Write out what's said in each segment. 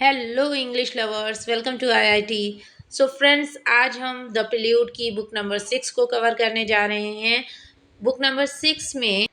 Hello English lovers, welcome to IIT. So friends, आज हम the prelude की book number 6 को कवर करने जा रहे हैं। बुक नंबर 6 में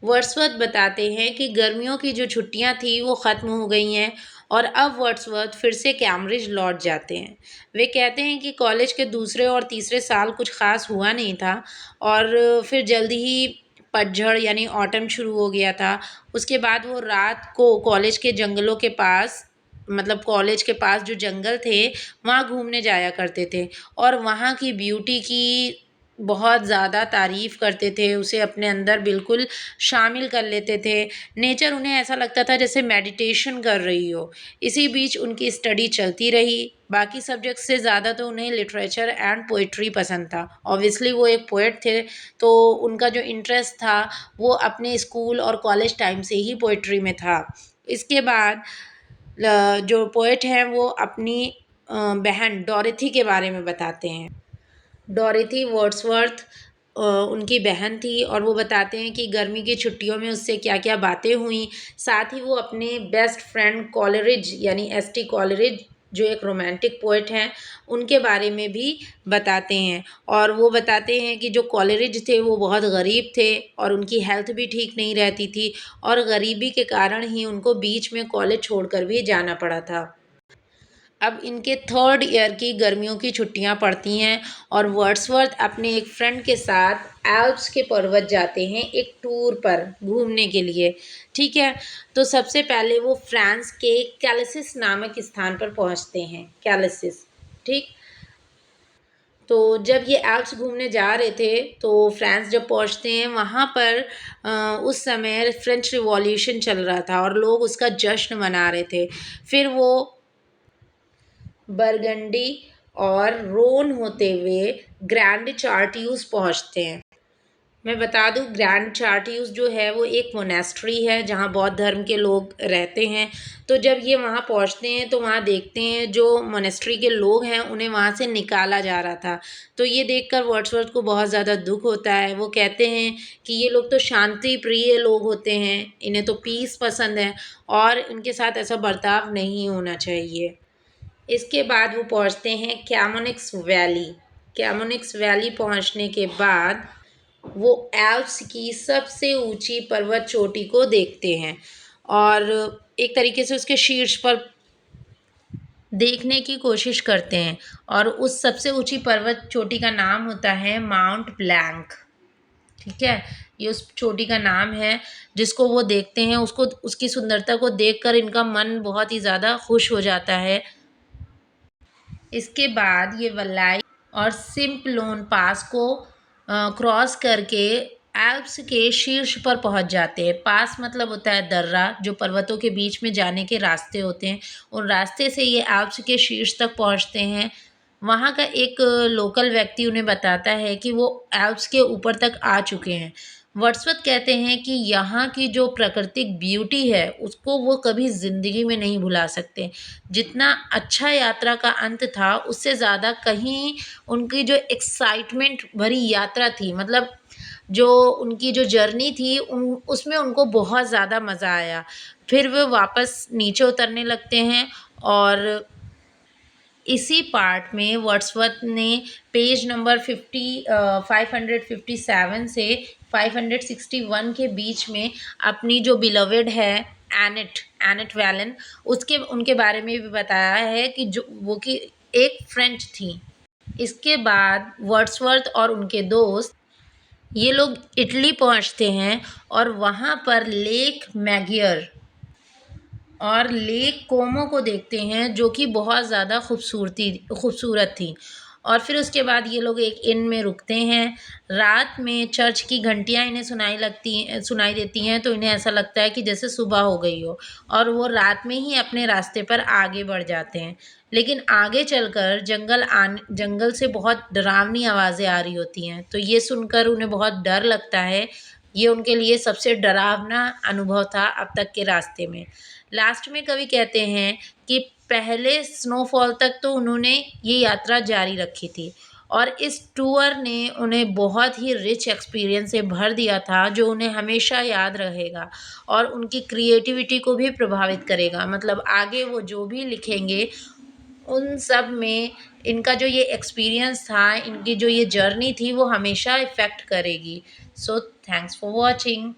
वर्ड्सवर्थ बताते हैं कि गर्मियों की जो छुट्टियां थी वो ख़त्म हो गई हैं और अब वर्ड्सवर्थ फिर से कैम्ब्रिज लौट जाते हैं। वे कहते हैं कि कॉलेज के दूसरे और तीसरे साल कुछ ख़ास हुआ नहीं था और फिर जल्दी ही पतझड़ यानी ऑटम शुरू हो गया था। उसके बाद वो रात को कॉलेज के जंगलों के पास, मतलब कॉलेज के पास जो जंगल थे, वहाँ घूमने जाया करते थे और वहाँ की ब्यूटी की बहुत ज़्यादा तारीफ़ करते थे, उसे अपने अंदर बिल्कुल शामिल कर लेते थे। नेचर उन्हें ऐसा लगता था जैसे मेडिटेशन कर रही हो। इसी बीच उनकी स्टडी चलती रही। बाकी सब्जेक्ट्स से ज़्यादा तो उन्हें लिटरेचर एंड पोइट्री पसंद था। ऑब्वियसली वो एक पोएट थे, तो उनका जो इंटरेस्ट था वो अपने स्कूल और कॉलेज टाइम से ही पोइट्री में था। इसके बाद जो पोएट हैं वो अपनी बहन डोरेथी के बारे में बताते हैं। डोरेथी वर्ड्सवर्थ उनकी बहन थी और वो बताते हैं कि गर्मी की छुट्टियों में उससे क्या-क्या बातें हुई। साथ ही वो अपने बेस्ट फ्रेंड कॉलरिज यानी एसटी कॉलरिज, जो एक रोमांटिक पोएट हैं, उनके बारे में भी बताते हैं। और वो बताते हैं कि जो कॉलरिज थे वो बहुत गरीब थे और उनकी हेल्थ भी ठीक नहीं रहती थी और गरीबी के कारण ही उनको बीच में कॉलेज छोड़कर भी जाना पड़ा था। अब इनके थर्ड ईयर की गर्मियों की छुट्टियां पड़ती हैं और वर्ड्सवर्थ अपने एक फ्रेंड के साथ एल्प्स के पर्वत जाते हैं एक टूर पर घूमने के लिए। ठीक है, तो सबसे पहले वो फ्रांस के कैलिसिस नामक स्थान पर पहुंचते हैं। कैलिसिस, ठीक। तो जब ये एल्प्स घूमने जा रहे थे तो फ्रांस जब पहुंचते हैं वहाँ पर उस समय फ्रेंच रिवॉल्यूशन चल रहा था और लोग उसका जश्न मना रहे थे। फिर वो बरगंडी और रोन होते हुए ग्रैंड चार्ट्यूज पहुंचते हैं। मैं बता दूं, ग्रैंड चार्ट्यूज जो है वो एक मोनेस्ट्री है जहां बौद्ध धर्म के लोग रहते हैं। तो जब ये वहां पहुंचते हैं तो वहां देखते हैं जो मोनेस्ट्री के लोग हैं उन्हें वहां से निकाला जा रहा था। तो ये देखकर वर्ड्सवर्थ को बहुत ज़्यादा दुख होता है। वो कहते हैं कि ये लोग तो शांति प्रिय लोग होते हैं, इन्हें तो पीस पसंद है और इनके साथ ऐसा बर्ताव नहीं होना चाहिए। इसके बाद वो पहुंचते हैं कैमोनिक्स वैली। कैमोनिक्स वैली पहुंचने के बाद वो एल्प्स की सबसे ऊंची पर्वत चोटी को देखते हैं और एक तरीके से उसके शीर्ष पर देखने की कोशिश करते हैं और उस सबसे ऊंची पर्वत चोटी का नाम होता है माउंट ब्लैंक। ठीक है, ये उस चोटी का नाम है जिसको वो देखते हैं। उसको, उसकी सुंदरता को देखकर इनका मन बहुत ही ज़्यादा खुश हो जाता है। इसके बाद ये वल्लाई और सिम्पलोन पास को क्रॉस करके एल्प्स के शीर्ष पर पहुंच जाते हैं। पास मतलब होता है दर्रा, जो पर्वतों के बीच में जाने के रास्ते होते हैं। उन रास्ते से ये एल्प्स के शीर्ष तक पहुंचते हैं। वहाँ का एक लोकल व्यक्ति उन्हें बताता है कि वो एल्प्स के ऊपर तक आ चुके हैं। वर्ड्सवर्थ कहते हैं कि यहाँ की जो प्राकृतिक ब्यूटी है उसको वो कभी ज़िंदगी में नहीं भुला सकते। जितना अच्छा यात्रा का अंत था उससे ज़्यादा कहीं उनकी जो एक्साइटमेंट भरी यात्रा थी, मतलब जो उनकी जो जर्नी थी उन उसमें उनको बहुत ज़्यादा मज़ा आया। फिर वो वापस नीचे उतरने लगते हैं और इसी पार्ट में वर्ड्सवर्थ ने पेज नंबर 557 से 561 के बीच में अपनी जो बिलवेड है एनेट एनेट वैलन, उसके उनके बारे में भी बताया है कि जो वो कि एक फ्रेंच थी। इसके बाद वर्ड्सवर्थ और उनके दोस्त ये लोग इटली पहुंचते हैं और वहाँ पर लेक मैगियर और लेक कोमो को देखते हैं जो कि बहुत ज़्यादा खूबसूरत थी। और फिर उसके बाद ये लोग एक इन में रुकते हैं। रात में चर्च की घंटियाँ इन्हें सुनाई देती हैं, तो इन्हें ऐसा लगता है कि जैसे सुबह हो गई हो और वो रात में ही अपने रास्ते पर आगे बढ़ जाते हैं। लेकिन आगे चलकर जंगल से बहुत डरावनी आवाज़ें आ रही होती हैं, तो ये सुनकर उन्हें बहुत डर लगता है। ये उनके लिए सबसे डरावना अनुभव था अब तक के रास्ते में। लास्ट में कवि कहते हैं कि पहले स्नोफॉल तक तो उन्होंने ये यात्रा जारी रखी थी और इस टूर ने उन्हें बहुत ही रिच एक्सपीरियंस से भर दिया था, जो उन्हें हमेशा याद रहेगा और उनकी क्रिएटिविटी को भी प्रभावित करेगा। मतलब आगे वो जो भी लिखेंगे, उन सब में इनका जो ये एक्सपीरियंस था, इनकी जो ये जर्नी थी, वो हमेशा इफ़ेक्ट करेगी। So thanks for watching.